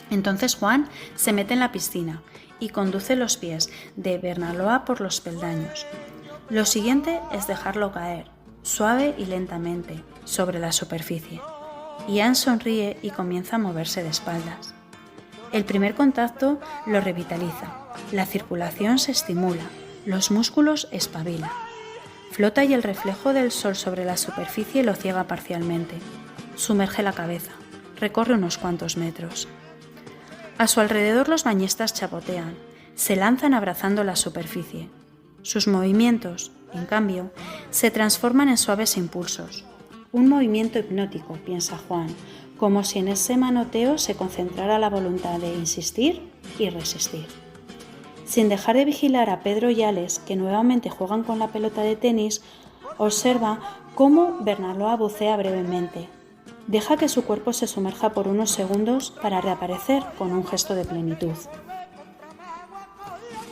Entonces Juan se mete en la piscina y conduce los pies de Bernaloa por los peldaños. Lo siguiente es dejarlo caer, suave y lentamente, sobre la superficie. Ian sonríe y comienza a moverse de espaldas. El primer contacto lo revitaliza, la circulación se estimula, los músculos espabilan. Flota y el reflejo del sol sobre la superficie lo ciega parcialmente. Sumerge la cabeza, recorre unos cuantos metros. A su alrededor los bañistas chapotean, se lanzan abrazando la superficie. Sus movimientos, en cambio, se transforman en suaves impulsos. Un movimiento hipnótico, piensa Juan, como si en ese manoteo se concentrara la voluntad de insistir y resistir. Sin dejar de vigilar a Pedro y Alex, que nuevamente juegan con la pelota de tenis, observa cómo Bernaloa bucea brevemente. Deja que su cuerpo se sumerja por unos segundos para reaparecer con un gesto de plenitud.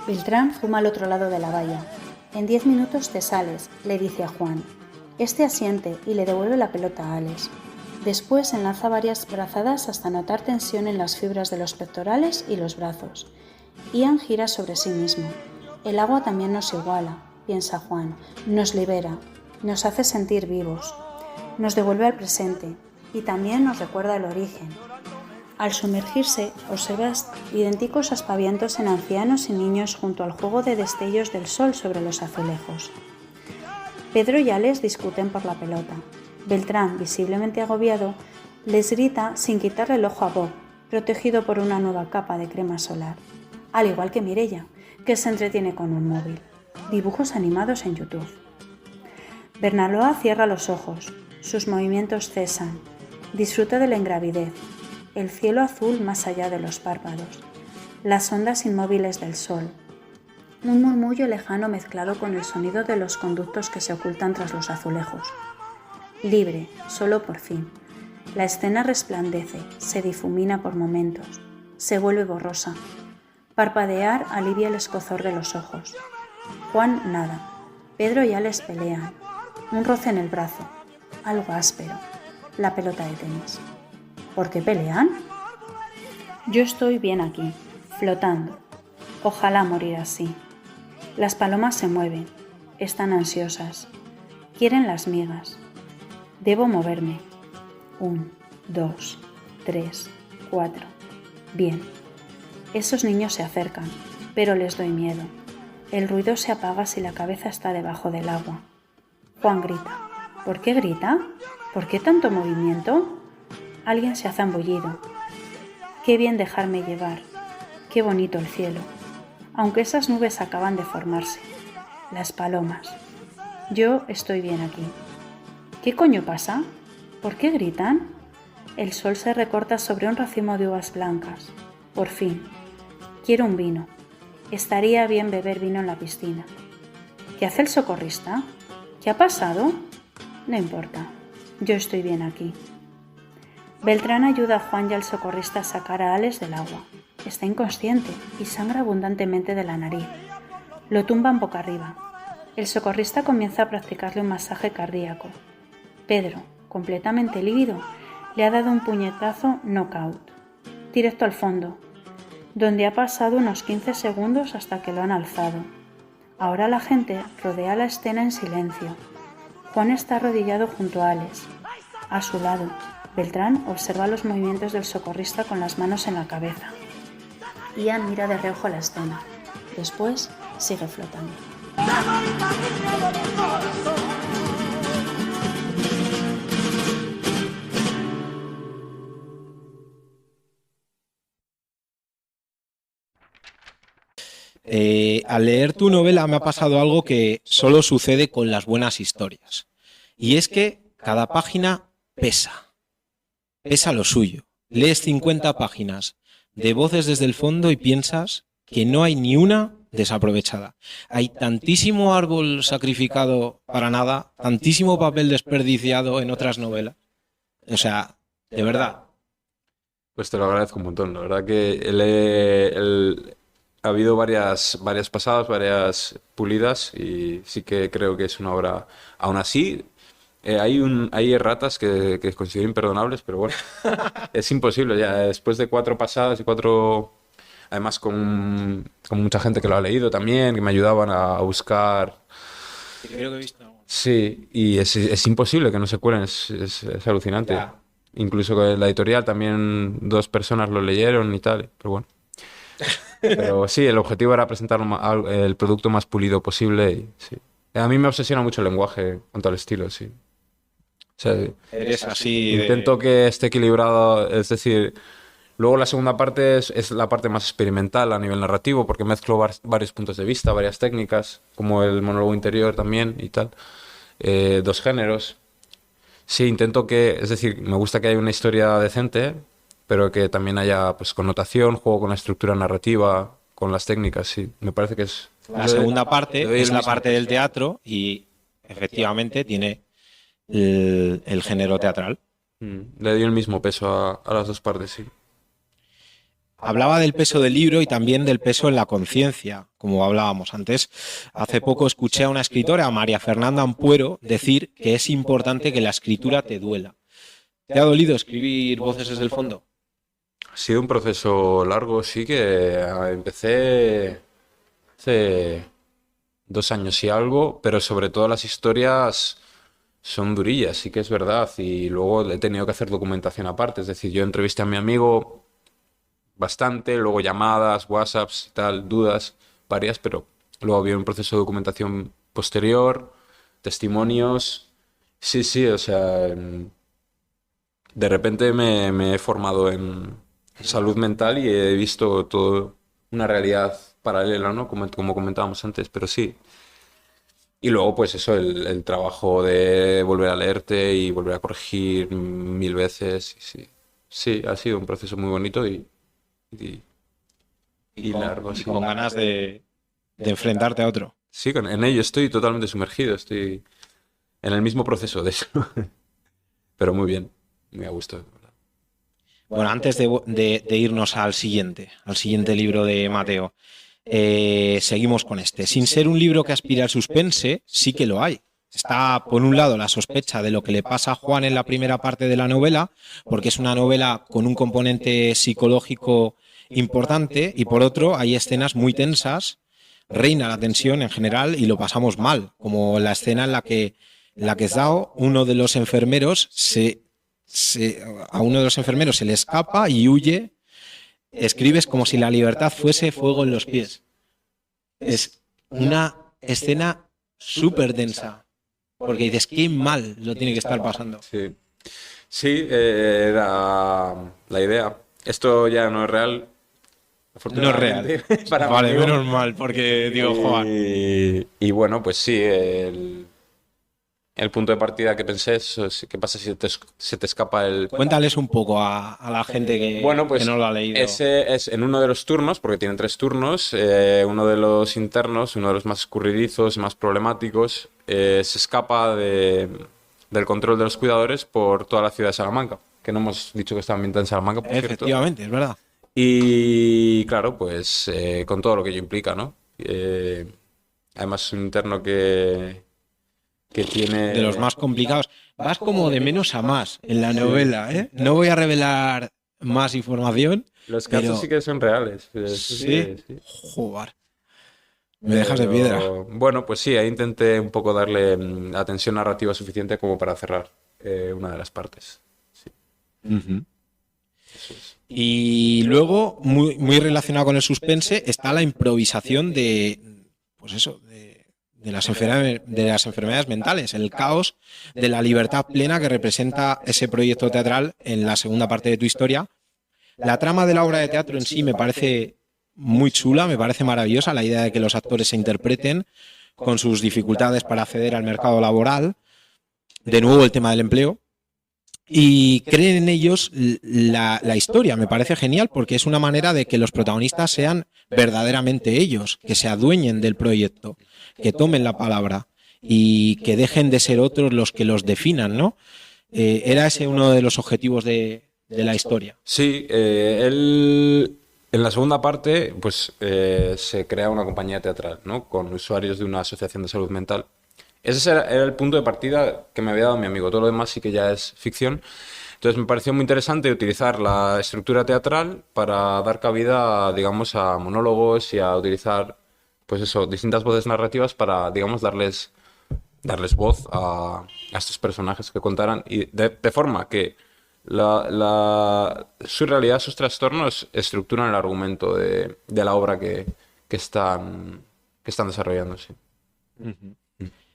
Beltrán fuma al otro lado de la valla. En 10 minutos te sales, le dice a Juan. Este asiente y le devuelve la pelota a Alex. Después enlaza varias brazadas hasta notar tensión en las fibras de los pectorales y los brazos. Ian gira sobre sí mismo. El agua también nos iguala, piensa Juan, nos libera, nos hace sentir vivos, nos devuelve al presente y también nos recuerda el origen. Al sumergirse, observa idénticos aspavientos en ancianos y niños junto al juego de destellos del sol sobre los azulejos. Pedro y Alex discuten por la pelota. Beltrán, visiblemente agobiado, les grita sin quitarle el ojo a Bob, protegido por una nueva capa de crema solar. Al igual que Mireia, que se entretiene con un móvil. Dibujos animados en YouTube. Bernaloa cierra los ojos. Sus movimientos cesan. Disfruta de la ingravidez. El cielo azul más allá de los párpados. Las ondas inmóviles del sol. Un murmullo lejano mezclado con el sonido de los conductos que se ocultan tras los azulejos. Libre, solo por fin. La escena resplandece, se difumina por momentos. Se vuelve borrosa. Parpadear alivia el escozor de los ojos. Juan nada. Pedro y Alex pelean. Un roce en el brazo. Algo áspero. La pelota de tenis. ¿Por qué pelean? Yo estoy bien aquí, flotando. Ojalá morir así. Las palomas se mueven. Están ansiosas. Quieren las migas. Debo moverme. 1, 2, 3, 4. Bien. Esos niños se acercan, pero les doy miedo. El ruido se apaga si la cabeza está debajo del agua. Juan grita. ¿Por qué grita? ¿Por qué tanto movimiento? Alguien se ha zambullido. Qué bien dejarme llevar. Qué bonito el cielo. Aunque esas nubes acaban de formarse. Las palomas. Yo estoy bien aquí. ¿Qué coño pasa? ¿Por qué gritan? El sol se recorta sobre un racimo de uvas blancas. Por fin. Quiero un vino. Estaría bien beber vino en la piscina. ¿Qué hace el socorrista? ¿Qué ha pasado? No importa. Yo estoy bien aquí. Beltrán ayuda a Juan y al socorrista a sacar a Alex del agua. Está inconsciente y sangra abundantemente de la nariz. Lo tumban boca arriba. El socorrista comienza a practicarle un masaje cardíaco. Pedro, completamente lívido, le ha dado un puñetazo knockout, directo al fondo, donde ha pasado unos 15 segundos hasta que lo han alzado. Ahora la gente rodea la escena en silencio. Juan está arrodillado junto a Alex. A su lado, Beltrán observa los movimientos del socorrista con las manos en la cabeza. Ian mira de reojo la escena. Después sigue flotando. Al leer tu novela me ha pasado algo que solo sucede con las buenas historias. Y es que cada página pesa. Pesa lo suyo. Lees 50 páginas de voces desde el fondo y piensas que no hay ni una desaprovechada. Hay tantísimo árbol sacrificado para nada, tantísimo papel desperdiciado en otras novelas. O sea, de verdad. Pues te lo agradezco un montón. La verdad que ha habido varias pasadas, varias pulidas y sí que creo que es una obra, aún así, hay erratas que considero imperdonables, pero bueno, es imposible ya, después de 4 pasadas y 4, además con mucha gente que lo ha leído también, que me ayudaban a buscar. Creo que he visto algo. Sí, y es imposible que no se cuelen, es alucinante. Ya. Incluso con la editorial también 2 personas lo leyeron y tal, pero bueno. Pero sí, el objetivo era presentar el producto más pulido posible. Y, sí. A mí me obsesiona mucho el lenguaje en cuanto al estilo, sí. O sea, Eres así de... intento que esté equilibrado, es decir, luego la segunda parte es la parte más experimental a nivel narrativo, porque mezclo varios puntos de vista, varias técnicas, como el monólogo interior también y tal, 2 géneros. Sí, intento es decir, me gusta que haya una historia decente, pero que también haya pues connotación, juego con la estructura narrativa, con las técnicas, sí. Me parece que es... La segunda le parte doy es el la mismo parte del teatro y efectivamente tiene el género teatral. Le doy el mismo peso a las dos partes, sí. Hablaba del peso del libro y también del peso en la conciencia, como hablábamos antes. Hace poco escuché a una escritora, a María Fernanda Ampuero, decir que es importante que la escritura te duela. ¿Te ha dolido escribir Voces desde el fondo? Ha sido un proceso largo, sí, que empecé hace 2 años y algo, pero sobre todo las historias son durillas, sí que es verdad, y luego he tenido que hacer documentación aparte, es decir, yo entrevisté a mi amigo bastante, luego llamadas, WhatsApps y tal, dudas varias, pero luego había un proceso de documentación posterior, testimonios, sí, sí, o sea, de repente me he formado en salud mental y he visto toda una realidad paralela, ¿no? Como comentábamos antes, pero sí. Y luego, pues eso, el trabajo de volver a leerte y volver a corregir 1000 veces. Y sí, sí, ha sido un proceso muy bonito y, y largo. Sí. Con ganas de enfrentarte a otro. Sí, en ello estoy totalmente sumergido, estoy en el mismo proceso de eso. Pero muy bien, muy a gusto. Bueno, antes de irnos al siguiente libro de Mateo, seguimos con este. Sin ser un libro que aspira al suspense, sí que lo hay. Está, por un lado, la sospecha de lo que le pasa a Juan en la primera parte de la novela, porque es una novela con un componente psicológico importante, y por otro, hay escenas muy tensas, reina la tensión en general y lo pasamos mal, como la escena en la que Zhao, uno de los enfermeros, a uno de los enfermeros se le escapa y huye. Escribes como si la libertad fuese fuego en los pies. Es una escena súper densa, porque dices, qué mal lo tiene que estar pasando. Sí, sí, era la idea. Esto ya no es real. No es real. Para vale, mí, menos mal, porque digo, joder. Y bueno, pues sí, el punto de partida que pensé es, ¿qué pasa si se te escapa el... Cuéntales un poco a la gente Bueno, pues que no lo ha leído. ese es en uno de los turnos, porque tienen 3 turnos, uno de los internos, uno de los más escurridizos, más problemáticos, se escapa del control de los cuidadores por toda la ciudad de Salamanca, que no hemos dicho que está ambientada en Salamanca, por cierto. Efectivamente, es verdad. Y claro, pues con todo lo que ello implica, ¿no? Además es un interno que tiene... De los más complicados. Vas como de menos a más en la novela, ¿eh? No voy a revelar más información. Los casos pero... sí que son reales. Sí. Joder. Me dejas de piedra. Bueno, pues sí, ahí intenté un poco darle atención narrativa suficiente como para cerrar una de las partes. Sí. Uh-huh. Eso es. Y luego, muy relacionado con el suspense, está la improvisación de las enfermedades mentales, el caos de la libertad plena que representa ese proyecto teatral en la segunda parte de tu historia. La trama de la obra de teatro en sí me parece muy chula, me parece maravillosa la idea de que los actores se interpreten con sus dificultades para acceder al mercado laboral. De nuevo el tema del empleo. Y creen en ellos la historia. Me parece genial porque es una manera de que los protagonistas sean verdaderamente ellos, que se adueñen del proyecto, que tomen la palabra y que dejen de ser otros los que los definan, ¿no? Era ese uno de los objetivos de la historia. Sí, él en la segunda parte pues se crea una compañía teatral, ¿no? Con usuarios de una asociación de salud mental. Ese era el punto de partida que me había dado mi amigo. Todo lo demás sí que ya es ficción. Entonces me pareció muy interesante utilizar la estructura teatral para dar cabida, digamos, a monólogos y a utilizar, pues eso, distintas voces narrativas para, digamos, darles voz a estos personajes que contaran y de forma que su realidad, sus trastornos estructuran el argumento de la obra que están desarrollando. Sí. Uh-huh.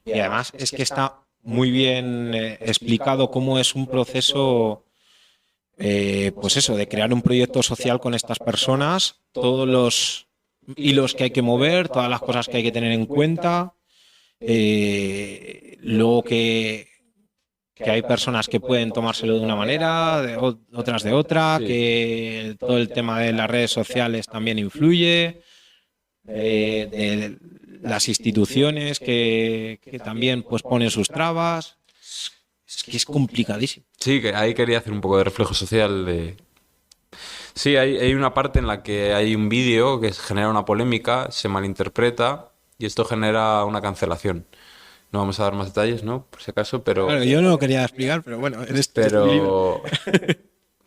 Y además es que está muy bien explicado cómo es un proceso, pues eso, de crear un proyecto social con estas personas, todos los hilos que hay que mover, todas las cosas que hay que tener en cuenta, luego que hay personas que pueden tomárselo de una manera, otras de otra, sí. Que todo el tema de las redes sociales también influye. de las instituciones que también pues ponen sus trabas. Es que es complicadísimo. Sí, que ahí quería hacer un poco de reflejo social de... Sí, hay una parte en la que hay un vídeo que genera una polémica, se malinterpreta y esto genera una cancelación. No vamos a dar más detalles, ¿no? Por si acaso, pero... Claro, yo no lo quería explicar, pero bueno, eres tu libro.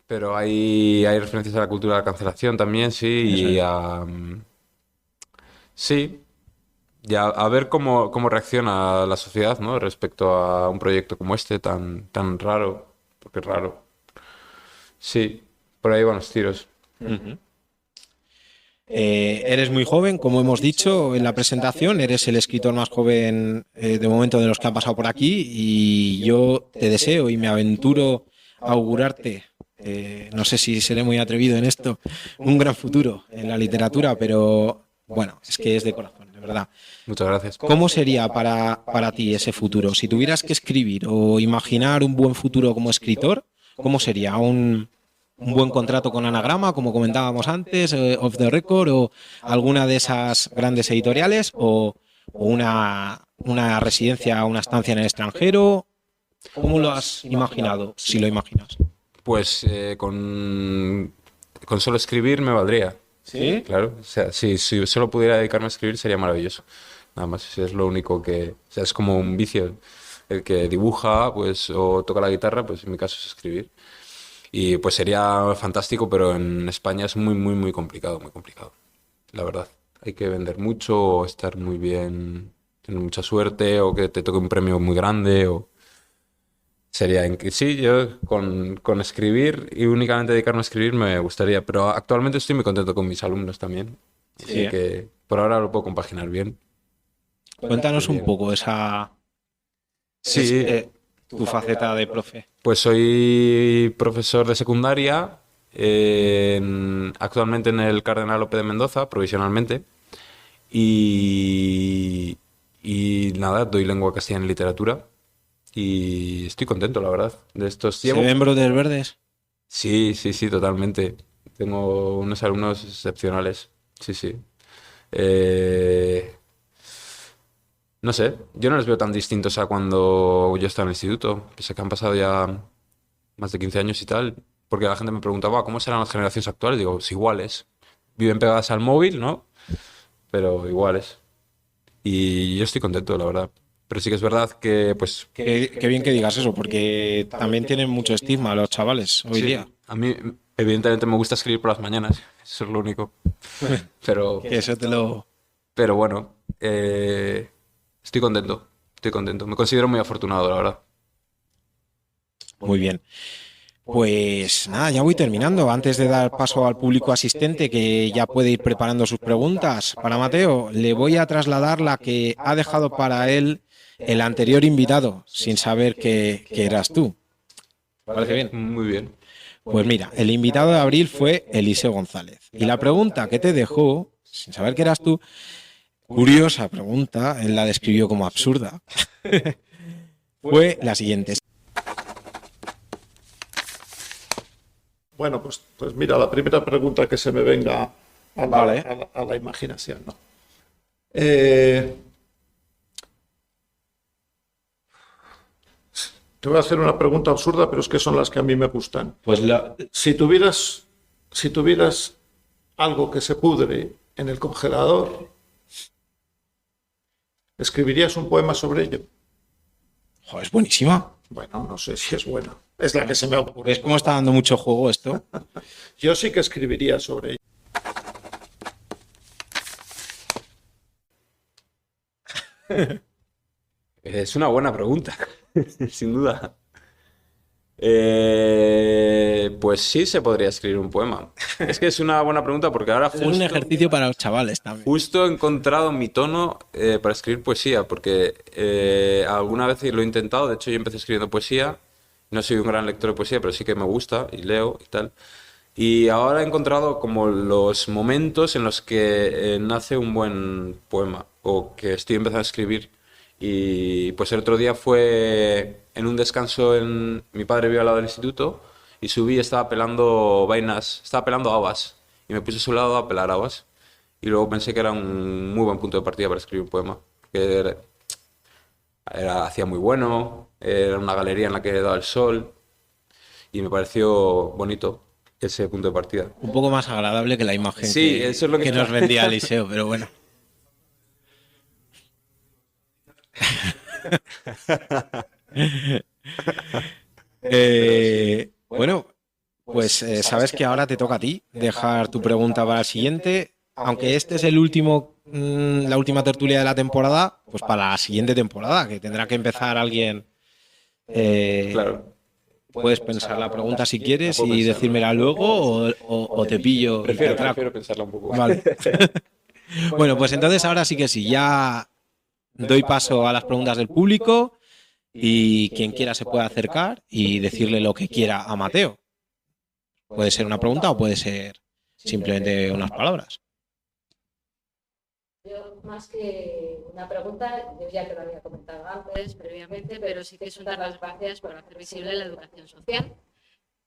Pero hay referencias a la cultura de la cancelación también, sí, y a... Sí, y a ver cómo reacciona la sociedad, ¿no? Respecto a un proyecto como este tan raro, porque es raro. Sí, por ahí van los tiros. Eres muy joven, como hemos dicho en la presentación, eres el escritor más joven de momento de los que han pasado por aquí y yo te deseo y me aventuro a augurarte, no sé si seré muy atrevido en esto, un gran futuro en la literatura, pero bueno, es que es de corazón, de verdad. Muchas gracias. ¿Cómo sería para ti ese futuro? Si tuvieras que escribir o imaginar un buen futuro como escritor, ¿cómo sería? ¿Un buen contrato con Anagrama, como comentábamos antes, Off the Record, o alguna de esas grandes editoriales, o una residencia, una estancia en el extranjero? ¿Cómo lo has imaginado, si lo imaginas? Pues con solo escribir me valdría. ¿Sí? Claro, o sea, si solo pudiera dedicarme a escribir sería maravilloso. Nada más, es lo único que... O sea, es como un vicio. El que dibuja, pues, o toca la guitarra, pues en mi caso es escribir. Y pues sería fantástico, pero en España es muy, muy, muy complicado, la verdad. Hay que vender mucho, o estar muy bien, tener mucha suerte, o que te toque un premio muy grande, o... Sí, yo con escribir y únicamente dedicarme a escribir me gustaría, pero actualmente estoy muy contento con mis alumnos también. Así que por ahora lo puedo compaginar bien. Cuéntanos un poco esa... Sí, tu faceta de profe. pues soy profesor de secundaria, actualmente en el Cardenal Lope de Mendoza, provisionalmente, y nada, doy lengua castellana y literatura, y estoy contento, la verdad, de estos ¿Se ven brotes verdes? Sí, totalmente. Tengo unos alumnos excepcionales, sí. No sé, yo no les veo tan distintos a cuando yo estaba en el instituto, pese a que han pasado ya más de 15 años y tal, porque la gente me preguntaba, ¿cómo serán las generaciones actuales? Digo, pues iguales. Viven pegadas al móvil, ¿no? Pero iguales. Y yo estoy contento, la verdad. Pero sí que es verdad que, pues... Qué bien que digas eso, porque también tienen mucho estigma los chavales hoy día. A mí, evidentemente, me gusta escribir por las mañanas, eso es lo único. Pero... Que eso te lo... Pero bueno, estoy contento. Me considero muy afortunado, la verdad. Muy bien. Pues nada, ya voy terminando. Antes de dar paso al público asistente que ya puede ir preparando sus preguntas para Mateo, le voy a trasladar la que ha dejado para él el anterior invitado, sin saber que eras tú. ¿Parece bien? Muy bien. Pues mira, el invitado de abril fue Eliseo González. Y la pregunta que te dejó, sin saber que eras tú, curiosa pregunta, él la describió como absurda, fue la siguiente. Bueno, pues mira, la primera pregunta que se me venga a Vale. a la imaginación, ¿no? Te voy a hacer una pregunta absurda, pero es que son las que a mí me gustan. Pues Si tuvieras algo que se pudre en el congelador, ¿escribirías un poema sobre ello? joder, es buenísima. Bueno, no sé si es buena. Es la que se me ocurre. ¿Ves cómo está dando mucho juego esto? Yo sí que escribiría sobre ello. Es una buena pregunta, sin duda. Pues sí se podría escribir un poema. Es que es una buena pregunta porque ahora Es un ejercicio para los chavales también. justo he encontrado mi tono para escribir poesía, porque alguna vez lo he intentado. De hecho, yo empecé escribiendo poesía. No soy un gran lector de poesía, pero sí que me gusta y leo y tal. Y ahora he encontrado como los momentos en los que nace un buen poema o que estoy empezando a escribir. Y pues el otro día fue en un descanso mi padre vive al lado del instituto y subí y estaba pelando habas y me puse a su lado a pelar habas y luego pensé que era un muy buen punto de partida para escribir un poema. Que hacía muy bueno, era una galería en la que daba el sol y me pareció bonito ese punto de partida. Un poco más agradable que la imagen Sí, eso es lo que nos está. vendía Eliseo, pero bueno. Bueno, pues sabes que ahora te toca a ti dejar tu pregunta para el siguiente. Aunque este es el último, la última tertulia de la temporada, pues para la siguiente temporada, que tendrá que empezar alguien. Claro. Puedes pensar la pregunta si quieres puedo y pensar. decírmela luego o te pillo y te atraco. Prefiero pensarla un poco. Vale. Bueno, pues entonces ahora sí que sí, ya doy paso a las preguntas del público y quien quiera se puede acercar y decirle lo que quiera a Mateo. Puede ser una pregunta o puede ser simplemente unas palabras. Yo, más que una pregunta, yo ya te lo había comentado antes, previamente, pero sí que es dar las gracias por hacer visible la educación social,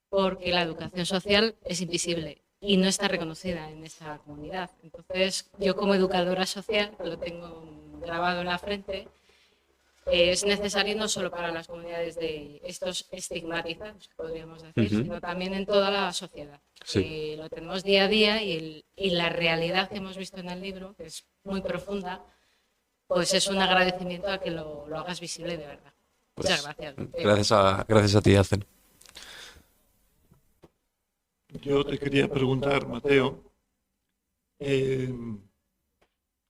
porque la educación social es invisible y no está reconocida en esta comunidad. Entonces, yo como educadora social, lo tengo grabado en la frente, es necesario no solo para las comunidades de estos estigmatizados, podríamos decir, sino también en toda la sociedad. Sí. Lo tenemos día a día y la realidad que hemos visto en el libro, que es muy profunda, pues es un agradecimiento a que lo hagas visible de verdad. Pues, muchas gracias. Gracias a ti, Hacen. Yo te quería preguntar, Mateo,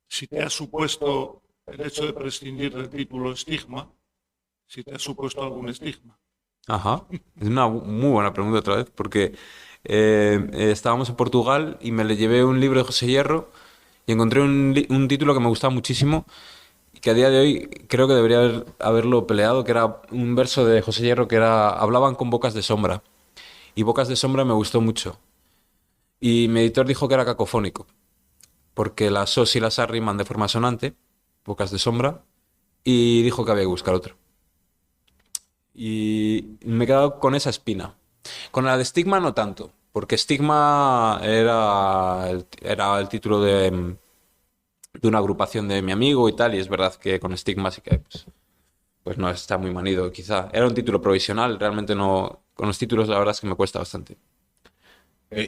si te ha supuesto el hecho de prescindir del título estigma, si te ha supuesto algún estigma. Ajá, es una muy buena pregunta otra vez, porque estábamos en Portugal y me le llevé un libro de José Hierro y encontré un título que me gustaba muchísimo y que a día de hoy creo que debería haberlo peleado, que era un verso de José Hierro que era hablaban con bocas de sombra. Y Bocas de Sombra me gustó mucho. Y mi editor dijo que era cacofónico, porque las sos y las as riman de forma sonante, Bocas de Sombra, y dijo que había que buscar otro. Y me he quedado con esa espina. Con la de Estigma no tanto, porque Estigma era el título de una agrupación de mi amigo y tal, y es verdad que con Estigma sí que pues no está muy manido quizá. Era un título provisional, realmente no. Con los títulos la verdad es que me cuesta bastante.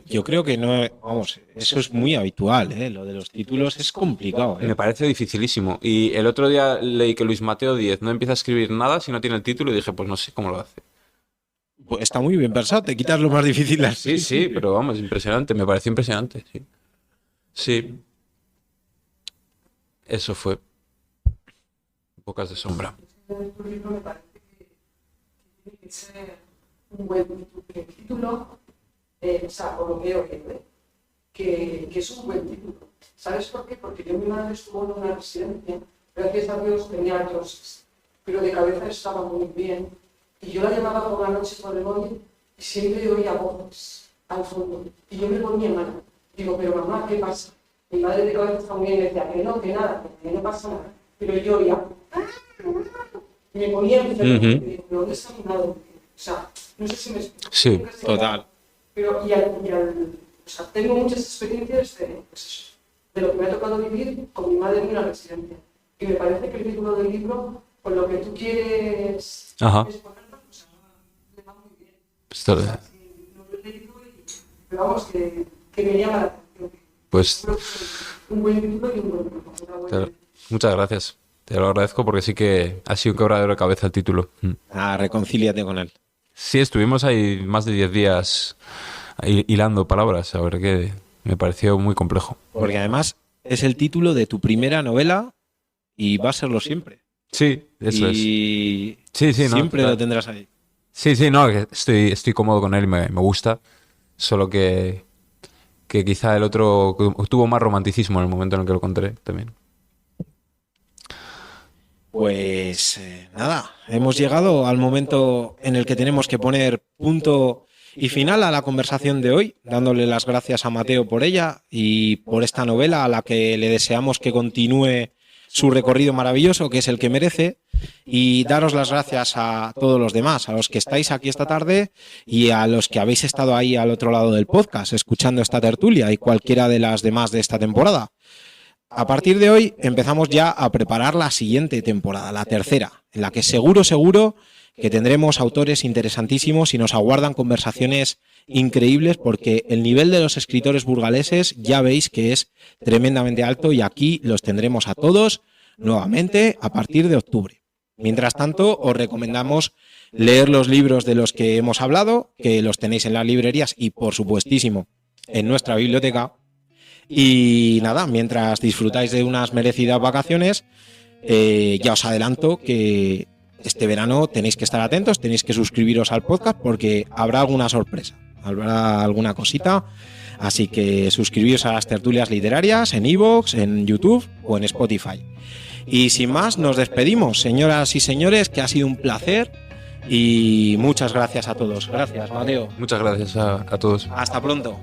Yo creo que no, vamos, eso es muy habitual, ¿eh? Lo de los títulos es complicado, ¿eh? Me parece dificilísimo. Y el otro día leí que Luis Mateo Díez no empieza a escribir nada si no tiene el título y dije, pues no sé cómo lo hace. Pues está muy bien pensado, te quitas lo más difícil así. Sí, pero vamos, impresionante, me pareció impresionante, sí. Sí. Eso fue. Bocas de Sombra. Tu libro me parece que tiene que ser un buen título, o sea, por lo que he oído, que es un buen título. ¿Sabes por qué? Porque yo mi madre estuvo en una residencia, gracias a Dios tenía artrosis, pero de cabeza estaba muy bien. Y yo la llamaba por la noche por el móvil y siempre oía voces al fondo. Y yo me ponía mal. Digo, pero mamá, ¿qué pasa? Mi madre de cabeza está muy bien y decía que no, que nada, que no pasa nada. Pero yo oía... Y me ponía enfermo. Y digo, ¿pero dónde está mi madre? O sea, no sé si me explico. Sí, total. Pero, o sea, tengo muchas experiencias de lo que me ha tocado vivir con mi madre en una residencia. Y me parece que el título del libro, con lo que tú quieres exponerlo, o sea, le va muy bien. Esto- O sea, no lo he leído pero vamos, que me llama la atención. Pues Creo que un buen título y un buen título. muchas gracias. Te lo agradezco porque sí que ha sido un quebradero de cabeza el título. Ah, reconcíliate con él. Sí, estuvimos ahí más de 10 días hilando palabras, la verdad que me pareció muy complejo. Porque además es el título de tu primera novela y va a serlo siempre. Sí, eso es. Y Sí, no, siempre total. lo tendrás ahí. Sí, no, que estoy cómodo con él y me gusta, solo que quizá el otro tuvo más romanticismo en el momento en el que lo encontré también. Pues nada, hemos llegado al momento en el que tenemos que poner punto y final a la conversación de hoy, dándole las gracias a Mateo por ella y por esta novela a la que le deseamos que continúe su recorrido maravilloso, que es el que merece, y daros las gracias a todos los demás, a los que estáis aquí esta tarde y a los que habéis estado ahí al otro lado del podcast, escuchando esta tertulia y cualquiera de las demás de esta temporada. A partir de hoy empezamos ya a preparar la siguiente temporada, la tercera, en la que seguro que tendremos autores interesantísimos y nos aguardan conversaciones increíbles, porque el nivel de los escritores burgaleses ya veis que es tremendamente alto, y aquí los tendremos a todos nuevamente a partir de octubre. Mientras tanto, os recomendamos leer los libros de los que hemos hablado, que los tenéis en las librerías y, por supuestísimo, en nuestra biblioteca. Y nada, mientras disfrutáis de unas merecidas vacaciones, ya os adelanto que este verano tenéis que estar atentos, tenéis que suscribiros al podcast, porque habrá alguna sorpresa, habrá alguna cosita. Así que suscribíos a las tertulias literarias en iVoox, en YouTube o en Spotify. Y sin más, nos despedimos, señoras y señores, que ha sido un placer, y muchas gracias a todos. Gracias, Mateo. Muchas gracias a todos. Hasta pronto.